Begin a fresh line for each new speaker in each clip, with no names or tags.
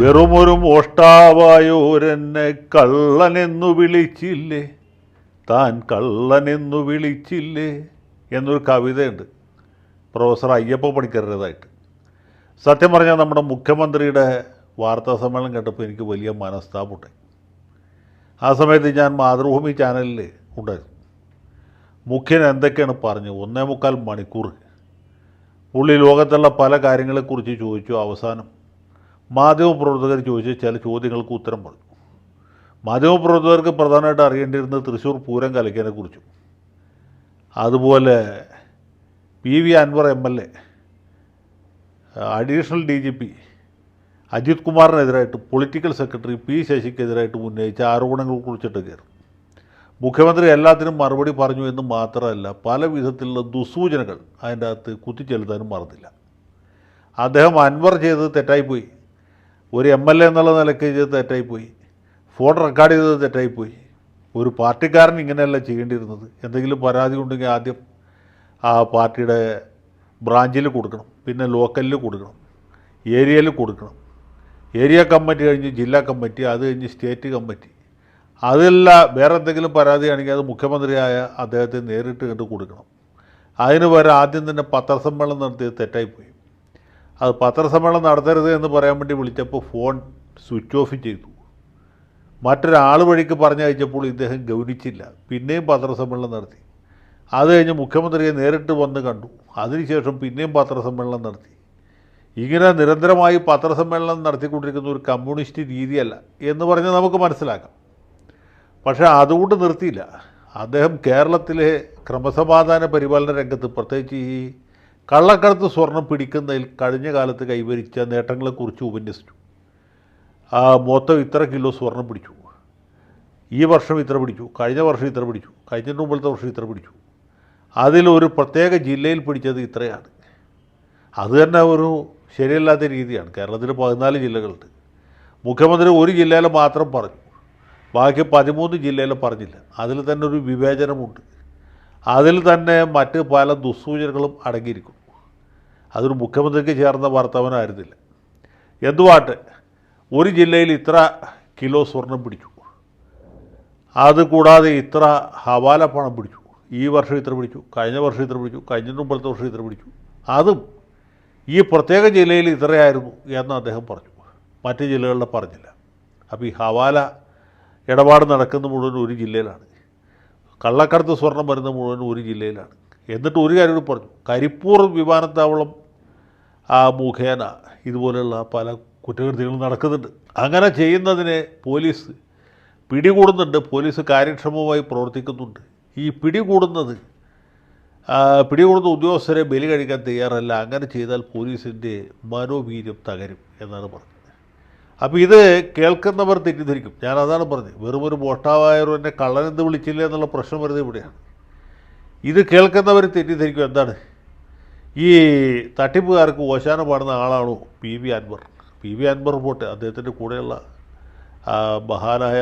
വെറുമൊരു മോഷ്ടാവായോരെന്നെ കള്ളനെന്നു വിളിച്ചില്ലേ, താൻ കള്ളനെന്നു വിളിച്ചില്ലേ എന്നൊരു കവിതയുണ്ട് പ്രൊഫസർ അയ്യപ്പ പണിക്കരുടേതായിട്ട്. സത്യം പറഞ്ഞാൽ നമ്മുടെ മുഖ്യമന്ത്രിയുടെ വാർത്താ സമ്മേളനം കേട്ടപ്പോൾ എനിക്ക് വലിയ മനസ്താപമുണ്ടായി. ആ സമയത്ത് ഞാൻ മാതൃഭൂമി ചാനലിൽ ഉണ്ടായിരുന്നു. മുഖ്യൻ എന്തൊക്കെയാണ് പറഞ്ഞു, 1.25 മണിക്കൂർ പുള്ളി ലോകത്തുള്ള പല കാര്യങ്ങളെക്കുറിച്ച് ചോദിച്ചു. അവസാനം മാധ്യമപ്രവർത്തകർ ചോദിച്ച ചില ചോദ്യങ്ങൾക്ക് ഉത്തരം പറഞ്ഞു. മാധ്യമപ്രവർത്തകർക്ക് പ്രധാനമായിട്ട് അറിയേണ്ടിയിരുന്നത് തൃശ്ശൂർ പൂരം കലക്കിയതിനെക്കുറിച്ചും, അതുപോലെ PV Anvar MLA additional DGP Ajith കുമാറിനെതിരായിട്ട് പൊളിറ്റിക്കൽ സെക്രട്ടറി P ശശിക്കെതിരായിട്ട് ഉന്നയിച്ച ആരോപണങ്ങളെക്കുറിച്ചിട്ടൊക്കെയായിരുന്നു. മുഖ്യമന്ത്രി എല്ലാത്തിനും മറുപടി പറഞ്ഞു എന്ന് മാത്രമല്ല, പല വിധത്തിലുള്ള ദുസ്സൂചനകൾ അതിൻ്റെ അകത്ത് കുത്തിച്ചെലുത്താനും മറന്നില്ല. അദ്ദേഹം അൻവർ ചെയ്തത് തെറ്റായിപ്പോയി, ഒരു MLA എന്നുള്ള നിലയ്ക്ക് ചെയ്തത് തെറ്റായിപ്പോയി, ഫോൺ റെക്കോർഡ് ചെയ്തത് തെറ്റായിപ്പോയി, ഒരു പാർട്ടിക്കാരൻ ഇങ്ങനെയല്ല ചെയ്യേണ്ടിയിരുന്നത്, എന്തെങ്കിലും പരാതി ഉണ്ടെങ്കിൽ ആദ്യം ആ പാർട്ടിയുടെ ബ്രാഞ്ചിൽ കൊടുക്കണം, പിന്നെ ലോക്കലിൽ കൊടുക്കണം, ഏരിയയിൽ കൊടുക്കണം, ഏരിയ കമ്മിറ്റി കഴിഞ്ഞ് ജില്ലാ കമ്മിറ്റി, അത് കഴിഞ്ഞ് സ്റ്റേറ്റ് കമ്മിറ്റി, അതല്ല വേറെ എന്തെങ്കിലും പരാതിയാണെങ്കിൽ അത് മുഖ്യമന്ത്രിയായ അദ്ദേഹത്തെ നേരിട്ട് കണ്ട് കൊടുക്കണം. അതിന് പകരം ആദ്യം തന്നെ പത്രസമ്മേളനം നടത്തിയത് തെറ്റായിപ്പോയി. അത് പത്രസമ്മേളനം നടത്തരുത് എന്ന് പറയാൻ വേണ്ടി വിളിച്ചപ്പോൾ ഫോൺ സ്വിച്ച് ഓഫ് ചെയ്തു. മറ്റൊരാൾ വഴിക്ക് പറഞ്ഞയച്ചപ്പോൾ ഇദ്ദേഹം ഗൗനിച്ചില്ല, പിന്നെയും പത്രസമ്മേളനം നടത്തി. അത് കഴിഞ്ഞ് മുഖ്യമന്ത്രിയെ നേരിട്ട് വന്ന് കണ്ടു, അതിനുശേഷം പിന്നെയും പത്രസമ്മേളനം നടത്തി. ഇങ്ങനെ നിരന്തരമായി പത്രസമ്മേളനം നടത്തിക്കൊണ്ടിരിക്കുന്ന ഒരു കമ്മ്യൂണിസ്റ്റ് രീതിയല്ല എന്ന് പറഞ്ഞ് നമുക്ക് മനസ്സിലാക്കാം. പക്ഷേ അതുകൊണ്ട് നിർത്തിയില്ല. അദ്ദേഹം കേരളത്തിലെ ക്രമസമാധാന പരിപാലന രംഗത്ത്, പ്രത്യേകിച്ച് ഈ കള്ളക്കടത്ത് സ്വർണം പിടിക്കുന്നതിൽ കഴിഞ്ഞ കാലത്ത് കൈവരിച്ച നേട്ടങ്ങളെക്കുറിച്ച് ഉപന്യസിച്ചു. മൊത്തം ഇത്ര കിലോ സ്വർണം പിടിച്ചു, ഈ വർഷം ഇത്ര പിടിച്ചു, കഴിഞ്ഞ വർഷം ഇത്ര പിടിച്ചു, കഴിഞ്ഞ മുമ്പത്തെ വർഷം ഇത്ര പിടിച്ചു, അതിലൊരു പ്രത്യേക ജില്ലയിൽ പിടിച്ചത് ഇത്രയാണ്. അത് തന്നെ ഒരു ശരിയല്ലാത്ത രീതിയാണ്. കേരളത്തിൽ 14 ജില്ലകളുണ്ട്. മുഖ്യമന്ത്രി ഒരു ജില്ലയിൽ മാത്രം പറഞ്ഞു, ബാക്കി 13 ജില്ലയിൽ പറഞ്ഞില്ല. അതിൽ തന്നെ ഒരു വിവേചനമുണ്ട്, അതിൽ തന്നെ മറ്റ് പല ദുസ്സൂചനകളും അടങ്ങിയിരിക്കുന്നു. അതൊരു മുഖ്യമന്ത്രിക്ക് ചേർന്ന വർത്തമാനമായിരുന്നില്ല. എന്തുവാട്ടെ, ഒരു ജില്ലയിൽ ഇത്ര കിലോ സ്വർണം പിടിച്ചു, അതുകൂടാതെ ഇത്ര ഹവാല പണം പിടിച്ചു, ഈ വർഷം ഇത്ര പിടിച്ചു, കഴിഞ്ഞ വർഷം ഇത്ര പിടിച്ചു, കഴിഞ്ഞ മുമ്പത്തെ വർഷം ഇത്ര പിടിച്ചു, അതും ഈ പ്രത്യേക ജില്ലയിൽ ഇത്രയായിരുന്നു എന്ന് അദ്ദേഹം പറഞ്ഞു. മറ്റ് ജില്ലകളിലെ പറഞ്ഞില്ല. അപ്പോൾ ഈ ഹവാല ഇടപാട് നടക്കുന്ന മുഴുവൻ ഒരു ജില്ലയിലാണ്, കള്ളക്കടത്ത് സ്വർണം വരുന്ന മുഴുവൻ ഒരു ജില്ലയിലാണ്. എന്നിട്ട് ഒരു കാര്യം പറഞ്ഞു, കരിപ്പൂർ വിമാനത്താവളം മുഖേന ഇതുപോലെയുള്ള പല കുറ്റകൃത്യങ്ങളും നടക്കുന്നുണ്ട്. അങ്ങനെ ചെയ്യുന്നതിനെ പോലീസ് പിടികൂടുന്നുണ്ട്, പോലീസ് കാര്യക്ഷമമായി പ്രവർത്തിക്കുന്നുണ്ട്. ഈ പിടികൂടുന്ന ഉദ്യോഗസ്ഥരെ ബലി കഴിക്കാൻ തയ്യാറല്ല. അങ്ങനെ ചെയ്താൽ പോലീസിൻ്റെ മനോവീര്യം തകരും എന്നാണ് പറഞ്ഞത്. അപ്പോൾ ഇത് കേൾക്കുന്നവർ തെറ്റിദ്ധരിക്കും. ഞാൻ അതാണ് പറഞ്ഞത്, വെറുമൊരു മോഷ്ടാവായവരും എന്നെ കള്ളനെന്ന് വിളിച്ചില്ല എന്നുള്ള പ്രശ്നം വരുന്നത് ഇവിടെയാണ്. ഇത് കേൾക്കുന്നവർ തെറ്റിദ്ധരിക്കും. എന്താണ് ഈ തട്ടിപ്പുകാർക്ക് ഓശാന പാടുന്ന ആളാണോ PV അൻവർ? PV അൻവർ പോട്ടെ, അദ്ദേഹത്തിൻ്റെ കൂടെയുള്ള മഹാനായ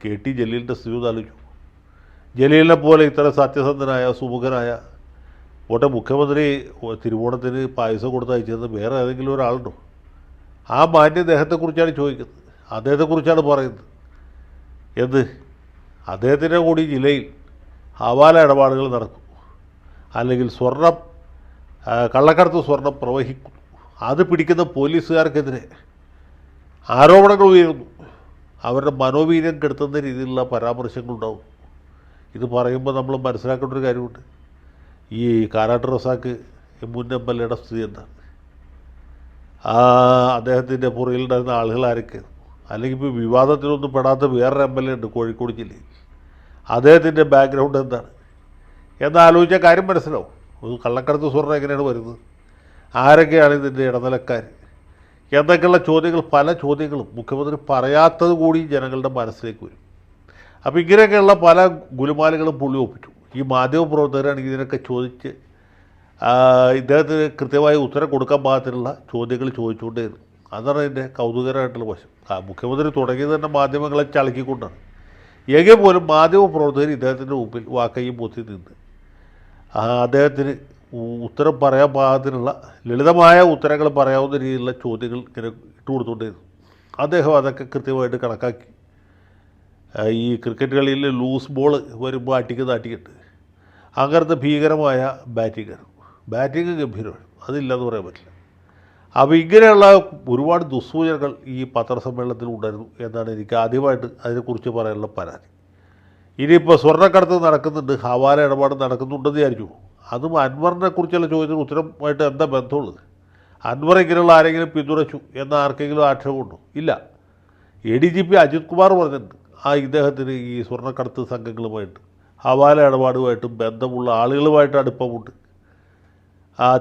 KT ജലീലിൻ്റെ സ്ഥിതി ആലോചിച്ചു. ജലീലിനെ പോലെ ഇത്ര സത്യസന്ധനായ സുമുഖനായ പോട്ടെ, മുഖ്യമന്ത്രി തിരുവോണത്തിന് പായസം കൊടുത്തയച്ചത് വേറെ ഏതെങ്കിലും ഒരാളുണ്ടോ? ആ മാന്യദേഹത്തെക്കുറിച്ചാണ് ചോദിക്കുന്നത്, അദ്ദേഹത്തെക്കുറിച്ചാണ് പറയുന്നത്. എന്ത്, അദ്ദേഹത്തിൻ്റെ കൂടി ജില്ലയിൽ ഹവാല ഇടപാടുകൾ നടക്കുന്നു, അല്ലെങ്കിൽ കള്ളക്കടത്ത് സ്വർണം പ്രവഹിക്കുന്നു, അത് പിടിക്കുന്ന പോലീസുകാർക്കെതിരെ ആരോപണങ്ങൾ ഉയരുന്നു, അവരുടെ മനോവീര്യം കെടുത്തുന്ന രീതിയിലുള്ള പരാമർശങ്ങളുണ്ടാവും. ഇത് പറയുമ്പോൾ നമ്മൾ മനസ്സിലാക്കേണ്ട ഒരു കാര്യമുണ്ട്, ഈ കാരാട്ട് റസാക്ക് മുൻ MLA സ്ഥിതി എന്താണ്, അദ്ദേഹത്തിൻ്റെ പുറകിലുണ്ടായിരുന്ന ആളുകൾ ആരൊക്കെ, അല്ലെങ്കിൽ ഇപ്പോൾ വിവാദത്തിലൊന്നും പെടാത്ത വേറൊരു MLA ഉണ്ട് കോഴിക്കോട് ജില്ലയിൽ, അദ്ദേഹത്തിൻ്റെ ബാക്ക്ഗ്രൗണ്ട് എന്താണ് എന്നാലോചിച്ചാൽ കാര്യം മനസ്സിലാവും. ഒരു കള്ളക്കടത്ത് സ്വർണ്ണം എങ്ങനെയാണ് വരുന്നത്, ആരൊക്കെയാണ് ഇതിൻ്റെ ഇടനിലക്കാർ എന്നൊക്കെയുള്ള ചോദ്യങ്ങൾ, പല ചോദ്യങ്ങളും മുഖ്യമന്ത്രി പറയാത്തത് കൂടി ജനങ്ങളുടെ മനസ്സിലേക്ക് വരും. അപ്പോൾ ഇങ്ങനെയൊക്കെയുള്ള പല ഗുലുമാലുകളും പുള്ളി ഒപ്പിച്ചു. ഈ മാധ്യമപ്രവർത്തകരാണെങ്കിൽ ഇതിനൊക്കെ ചോദിച്ച് ഇദ്ദേഹത്തിന് കൃത്യമായ ഉത്തരം കൊടുക്കാൻ പാകത്തിലുള്ള ചോദ്യങ്ങൾ ചോദിച്ചുകൊണ്ടേയിരുന്നു. അതാണ് അതിൻ്റെ കൗതുകരമായിട്ടുള്ള വശം. മുഖ്യമന്ത്രി തുടങ്ങിയത് തന്നെ മാധ്യമങ്ങളെ ചളക്കിക്കൊണ്ടാണ്. എങ്കിൽ പോലും മാധ്യമപ്രവർത്തകർ ഇദ്ദേഹത്തിൻ്റെ മുമ്പിൽ വാക്കയും പൊത്തി നിന്ന് അദ്ദേഹത്തിന് ഉത്തരം പറയാൻ പാകത്തിനുള്ള ലളിതമായ ഉത്തരങ്ങൾ പറയാവുന്ന രീതിയിലുള്ള ചോദ്യങ്ങൾ ഇങ്ങനെ ഇട്ട് കൊടുത്തുകൊണ്ടിരുന്നു. അദ്ദേഹം അതൊക്കെ കൃത്യമായിട്ട് കണക്കാക്കി. ഈ ക്രിക്കറ്റ് കളിയിൽ ലൂസ് ബോൾ വരുമ്പോൾ അട്ടിക്ക് താട്ടിയിട്ട് അങ്ങനത്തെ ഭീകരമായ ബാറ്റിങ് ഗംഭീരമാണ്, അതില്ലെന്ന് പറയാൻ പറ്റില്ല. അപ്പോൾ ഇങ്ങനെയുള്ള ഒരുപാട് ദുസ്സൂചനകൾ ഈ പത്രസമ്മേളനത്തിൽ ഉണ്ടായിരുന്നു എന്നാണ് എനിക്ക് ആദ്യമായിട്ട് അതിനെക്കുറിച്ച് പറയാനുള്ള പരാതി. ഇനിയിപ്പോൾ സ്വർണ്ണക്കടത്ത് നടക്കുന്നുണ്ട്, ഹവാല ഇടപാട് നടക്കുന്നുണ്ടെന്ന് വിചാരിച്ചു. അതും അൻവറിനെ കുറിച്ചുള്ള ചോദ്യത്തിന് ഉത്തരമായിട്ട് എന്താ ബന്ധമുള്ളത്? അൻവർ ഇങ്ങനെയുള്ള ആരെങ്കിലും പിന്തുണച്ചു എന്ന ആർക്കെങ്കിലും ആക്ഷേപമുണ്ടോ? ഇല്ല. ADGP അജിത് കുമാർ പറഞ്ഞിട്ടുണ്ട് ഇദ്ദേഹത്തിന് ഈ സ്വർണ്ണക്കടത്ത് സംഘങ്ങളുമായിട്ട് ഹവാല ഇടപാടുമായിട്ടും ബന്ധമുള്ള ആളുകളുമായിട്ട് അടുപ്പമുണ്ട്,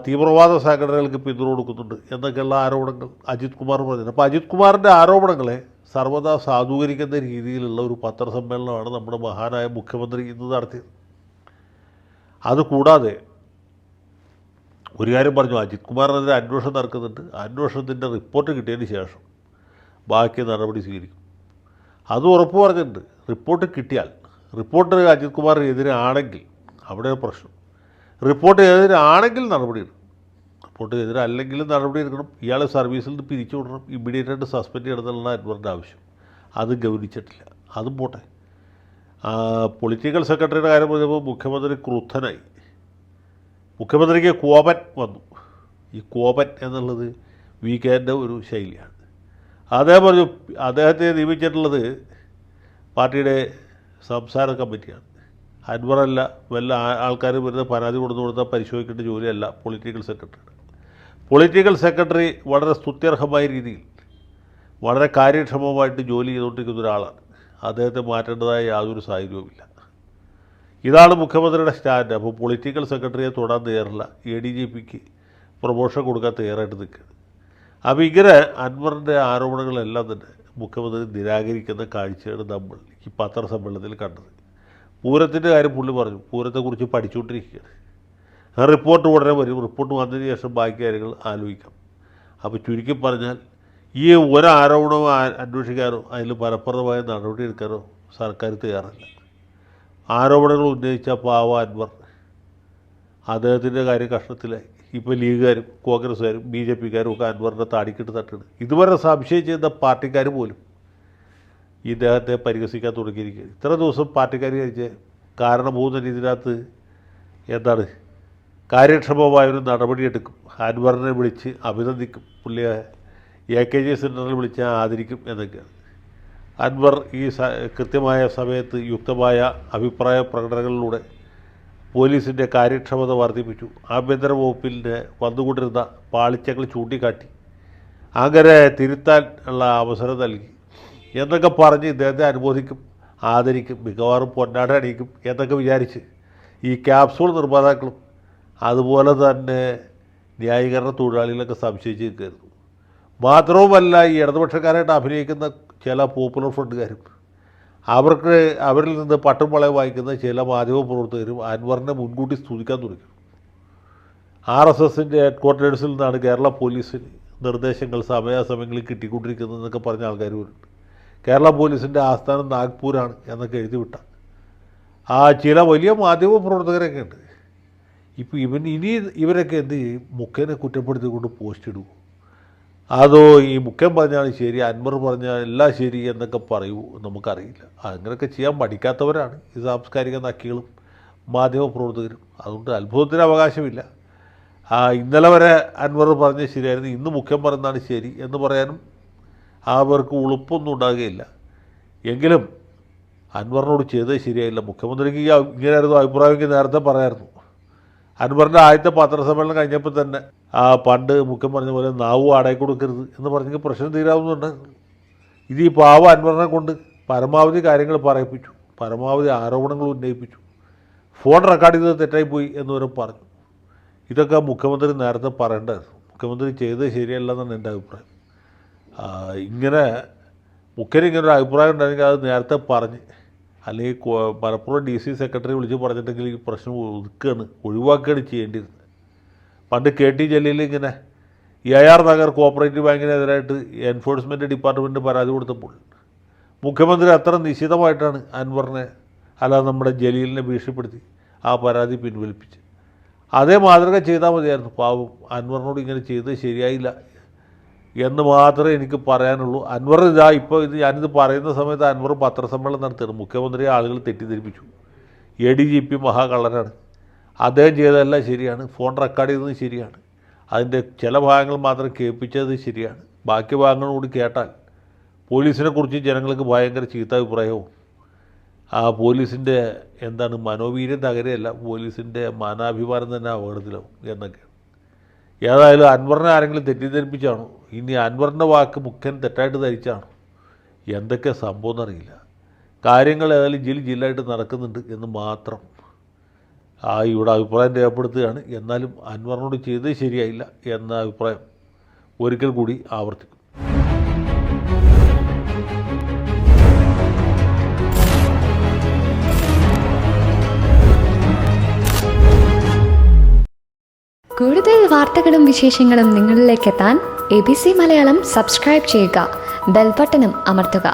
തീവ്രവാദ സംഘടനകൾക്ക് പിന്തുണ കൊടുക്കുന്നുണ്ട് എന്നൊക്കെയുള്ള ആരോപണങ്ങൾ അജിത് കുമാർ പറഞ്ഞിട്ടുണ്ട്. അപ്പോൾ അജിത് കുമാറിൻ്റെ ആരോപണങ്ങളെ സർവ്വതാ സാധൂകരിക്കുന്ന രീതിയിലുള്ള ഒരു പത്രസമ്മേളനമാണ് നമ്മുടെ മഹാനായ മുഖ്യമന്ത്രി ഇന്ന് നടത്തിയത്. അതുകൂടാതെ ഒരു കാര്യം പറഞ്ഞു, അജിത് കുമാറിനെതിരെ അന്വേഷണം നടക്കുന്നുണ്ട്, അന്വേഷണത്തിൻ്റെ റിപ്പോർട്ട് കിട്ടിയതിന് ശേഷം ബാക്കി നടപടി സ്വീകരിക്കും. അത് ഉറപ്പ് പറഞ്ഞിട്ടുണ്ട്. റിപ്പോർട്ട് കിട്ടിയാൽ, റിപ്പോർട്ട് അജിത് കുമാറിനെതിരെ ആണെങ്കിൽ അവിടെ പ്രശ്നം. റിപ്പോർട്ട് എതിരാണെങ്കിൽ നടപടി എടുക്കണം, റിപ്പോർട്ട് എതിരല്ലെങ്കിലും നടപടി എടുക്കണം. ഇയാളെ സർവീസിൽ നിന്ന് പിരിച്ചു വിടണം, ഇമ്മീഡിയറ്റായിട്ട് സസ്പെൻഡ് ചെയ്യണമെന്നുള്ള അൻവറിൻ്റെ ആവശ്യം. അത് ഗൗനിച്ചിട്ടില്ല, അതും പോട്ടെ. പൊളിറ്റിക്കൽ സെക്രട്ടറിയുടെ കാര്യം പറഞ്ഞപ്പോൾ മുഖ്യമന്ത്രി ക്രുദ്ധനായി. മുഖ്യമന്ത്രിക്ക് കോപൻ വന്നു. ഈ കോപൻ എന്നുള്ളത് വീക്കെൻ്റെ ഒരു ശൈലിയാണ്. അദ്ദേഹം പറഞ്ഞു അദ്ദേഹത്തെ നിയമിച്ചിട്ടുള്ളത് പാർട്ടിയുടെ സംസ്ഥാന കമ്മിറ്റിയാണ്, അൻവറല്ല. വല്ല ആൾക്കാർ വരുന്ന പരാതി കൊടുത്താൽ പരിശോധിക്കേണ്ട ജോലിയല്ല പൊളിറ്റിക്കൽ സെക്രട്ടറിയുടെ. പൊളിറ്റിക്കൽ സെക്രട്ടറി വളരെ സ്തുത്യർഹമായ രീതിയിൽ വളരെ കാര്യക്ഷമമായിട്ട് ജോലി ചെയ്തുകൊണ്ടിരിക്കുന്ന ഒരാളാണ്. അദ്ദേഹത്തെ മാറ്റേണ്ടതായ യാതൊരു സാഹചര്യവുമില്ല. ഇതാണ് മുഖ്യമന്ത്രിയുടെ സ്റ്റാൻഡ്. അപ്പോൾ പൊളിറ്റിക്കൽ സെക്രട്ടറിയെ തൊടാൻ തയ്യാറില്ല, ADGPക്ക് പ്രൊമോഷൻ കൊടുക്കാൻ തയ്യാറായിട്ട് നിൽക്കുന്നത്. അപ്പോൾ ഇങ്ങനെ അൻവറിൻ്റെ ആരോപണങ്ങളെല്ലാം തന്നെ മുഖ്യമന്ത്രി നിരാകരിക്കുന്ന കാഴ്ചയാണ് നമ്മൾ ഈ പത്രസമ്മേളനത്തിൽ കണ്ടത്. പൂരത്തിൻ്റെ കാര്യം പുള്ളി പറഞ്ഞു, പൂരത്തെക്കുറിച്ച് പഠിച്ചുകൊണ്ടിരിക്കുകയാണ്. ആ റിപ്പോർട്ട് ഉടനെ വരും, റിപ്പോർട്ട് വന്നതിന് ശേഷം ബാക്കി കാര്യങ്ങൾ ആലോചിക്കാം. അപ്പോൾ ചുരുക്കി പറഞ്ഞാൽ ഈ ഒരാരോപണവും അന്വേഷിക്കാനോ അതിൽ ഫലപ്രദമായ നടപടി എടുക്കാനോ സർക്കാർ തയ്യാറല്ല. ആരോപണങ്ങൾ ഉന്നയിച്ച പാവ അൻവർ, അദ്ദേഹത്തിൻ്റെ കാര്യം കഷ്ടത്തിലായി. ഇപ്പോൾ ലീഗുകാരും കോൺഗ്രസ്സുകാരും BJPക്കാരും ഒക്കെ അൻവറിൻ്റെ താടിക്കിട്ട് തട്ടുന്നത്. ഇതുവരെ സംശയിച്ചിരുന്ന പാർട്ടിക്കാർ പോലും ഇദ്ദേഹത്തെ പരിഹസിക്കാൻ തുടങ്ങിയിരിക്കുകയാണ്. ഇത്ര ദിവസം പാർട്ടിക്കാർ കഴിച്ച് കാരണഭൂതൻ ഇതിനകത്ത് എന്താണ് കാര്യക്ഷമമായൊരു നടപടിയെടുക്കും, അൻവറിനെ വിളിച്ച് അഭിനന്ദിക്കും, പുള്ളിയെ AKG സെൻറ്ററിൽ വിളിച്ച് ആദരിക്കും എന്നൊക്കെയാണ്. അൻവർ ഈ കൃത്യമായ സമയത്ത് യുക്തമായ അഭിപ്രായ പ്രകടനങ്ങളിലൂടെ പോലീസിൻ്റെ കാര്യക്ഷമത വർദ്ധിപ്പിച്ചു, ആഭ്യന്തര വകുപ്പിൻ്റെ വന്നുകൊണ്ടിരുന്ന പാളിച്ചകൾ ചൂണ്ടിക്കാട്ടി, അങ്ങനെ തിരുത്താൻ ഉള്ള അവസരം നൽകി എന്നൊക്കെ പറഞ്ഞ് ഇദ്ദേഹത്തെ അനുമോദിക്കും, ആദരിക്കും, മിക്കവാറും പൊന്നാട അണിയിക്കും എന്നൊക്കെ വിചാരിച്ച് ഈ ക്യാപ്സൂൾ നിർമ്മാതാക്കളും അതുപോലെ തന്നെ ന്യായീകരണ തൊഴിലാളികളൊക്കെ സംശയിച്ച് നിൽക്കരുത്. മാത്രവുമല്ല, ഈ ഇടതുപക്ഷക്കാരായിട്ട് അഭിനയിക്കുന്ന ചില പോപ്പുലർ ഫ്രണ്ടുകാരും അവരിൽ നിന്ന് പട്ടും വളയം വായിക്കുന്ന ചില മാധ്യമപ്രവർത്തകരും അൻവറിനെ മുൻകൂട്ടി സ്തുതിക്കാൻ തുടങ്ങി. RSSൻ്റെ ഹെഡ്ക്വാർട്ടേഴ്സിൽ നിന്നാണ് കേരള പോലീസിന് നിർദ്ദേശങ്ങൾ സമയാസമയങ്ങളിൽ കിട്ടിക്കൊണ്ടിരിക്കുന്നതെന്നൊക്കെ പറഞ്ഞ ആൾക്കാർ വരുന്നുണ്ട്. കേരള പോലീസിൻ്റെ ആസ്ഥാനം നാഗ്പൂരാണ് എന്നൊക്കെ എഴുതി വിട്ട ചില വലിയ മാധ്യമപ്രവർത്തകരൊക്കെ ഉണ്ട്. ഇപ്പോൾ ഇവരൊക്കെ എന്ത് ചെയ്യും? മുഖ്യനെ കുറ്റപ്പെടുത്തിക്കൊണ്ട് പോസ്റ്റ് ഇടുമോ? അതോ ഈ മുഖ്യൻ പറഞ്ഞാൽ ശരി, അൻവർ പറഞ്ഞാൽ എല്ലാം ശരി എന്നൊക്കെ പറയൂ? നമുക്കറിയില്ല. അങ്ങനെയൊക്കെ ചെയ്യാൻ പഠിക്കാത്തവരാണ് ഈ സാംസ്കാരിക നക്കികളും മാധ്യമപ്രവർത്തകരും. അതുകൊണ്ട് അത്ഭുതത്തിന് അവകാശമില്ല. ഇന്നലെ വരെ അൻവർ പറഞ്ഞത് ശരിയായിരുന്നു, ഇന്ന് മുഖ്യൻ പറഞ്ഞതാണ് ശരി എന്ന് പറയാനും അവർക്ക് ഉളുപ്പൊന്നും ഉണ്ടാകുകയില്ല. എങ്കിലും അൻവറിനോട് ചെയ്തത് ശരിയായില്ല. മുഖ്യമന്ത്രിക്ക് ഇങ്ങനെയായിരുന്നു അഭിപ്രായമെങ്കിൽ നേരത്തെ പറയായിരുന്നു. അൻവറിൻ്റെ ആദ്യത്തെ പത്രസമ്മേളനം കഴിഞ്ഞപ്പോൾ തന്നെ പണ്ട് മുഖ്യം പറഞ്ഞ പോലെ നാവ് വാടക കൊടുക്കരുത് എന്ന് പറഞ്ഞെങ്കിൽ പ്രശ്നം തീരാവുന്നുണ്ടായിരുന്നു. ഇത് ഈ പാവ അൻവറിനെ കൊണ്ട് പരമാവധി കാര്യങ്ങൾ പറയിപ്പിച്ചു, പരമാവധി ആരോപണങ്ങൾ ഉന്നയിപ്പിച്ചു, ഫോൺ റെക്കോർഡ് ചെയ്തത് തെറ്റായിപ്പോയി എന്ന് പറഞ്ഞു. ഇതൊക്കെ മുഖ്യമന്ത്രി നേരത്തെ പറയേണ്ടതായിരുന്നു. മുഖ്യമന്ത്രി ചെയ്തത് ശരിയല്ലെന്നാണ് എൻ്റെ അഭിപ്രായം. മുഖ്യനിങ്ങനൊരു അഭിപ്രായം ഉണ്ടെങ്കിൽ അത് നേരത്തെ പറഞ്ഞ്, അല്ലെങ്കിൽ മലപ്പുറം DC സെക്രട്ടറി വിളിച്ച് പറഞ്ഞിട്ടെങ്കിൽ ഈ പ്രശ്നം ഒഴിവാക്കുകയാണ് ചെയ്യേണ്ടിയിരുന്നത്. പണ്ട് KT ജലീൽ ഇങ്ങനെ AR നഗർ കോഓപ്പറേറ്റീവ് ബാങ്കിനെതിരായിട്ട് എൻഫോഴ്സ്മെൻറ്റ് ഡിപ്പാർട്ട്മെൻറ്റ് പരാതി കൊടുത്തപ്പോൾ മുഖ്യമന്ത്രി അത്ര നിശ്ചിതമായിട്ടാണ് അൻവറിനെ നമ്മുടെ ജലീലിനെ ഭീഷണിപ്പെടുത്തി ആ പരാതി എന്ന് മാത്രമേ എനിക്ക് പറയാനുള്ളൂ. അൻവർ ഇപ്പോൾ ഞാനിത് പറയുന്ന സമയത്ത് അൻവർ പത്രസമ്മേളനം നടത്തുകയാണ്. മുഖ്യമന്ത്രിയെ ആളുകൾ തെറ്റിദ്ധരിപ്പിച്ചു, ADGP മഹാകള്ളനാണ്, അദ്ദേഹം ചെയ്തതെല്ലാം ശരിയാണ്, ഫോൺ റെക്കോർഡ് ചെയ്തത് ശരിയാണ്, അതിൻ്റെ ചില ഭാഗങ്ങൾ മാത്രം കേൾപ്പിച്ചത് ശരിയാണ്, ബാക്കി ഭാഗങ്ങൾ കൂടി കേട്ടാൽ പോലീസിനെ കുറിച്ച് ജനങ്ങൾക്ക് ഭയങ്കര ചീത്താഭിപ്രായവും പോലീസിൻ്റെ മനോവീര്യം തകരെയല്ല, പോലീസിൻ്റെ മാനാഭിമാനം തന്നെ അപകടത്തിലാവും എന്നൊക്കെയാണ്. ഏതായാലും അൻവറിനെ ആരെങ്കിലും തെറ്റിദ്ധരിപ്പിച്ചാണോ, ഇനി അൻവറിൻ്റെ വാക്ക് മുഖ്യൻ തെറ്റായിട്ട് ധരിച്ചാണോ, എന്തൊക്കെ സംഭവം എന്നറിയില്ല. കാര്യങ്ങൾ ഏതായാലും ജില്ലായിട്ട് നടക്കുന്നുണ്ട് എന്ന് മാത്രം ഇവിടെ അഭിപ്രായം രേഖപ്പെടുത്തുകയാണ്. എന്നാലും അൻവറിനോട് ചെയ്തത് ശരിയായില്ല എന്ന അഭിപ്രായം ഒരിക്കൽ കൂടി ആവർത്തിക്കും.
കൂടുതൽ വാർത്തകളും വിശേഷങ്ങളും നിങ്ങളിലേക്ക് എത്താൻ ABC മലയാളം സബ്സ്ക്രൈബ് ചെയ്യുക, ബെൽ ബട്ടണും അമർത്തുക.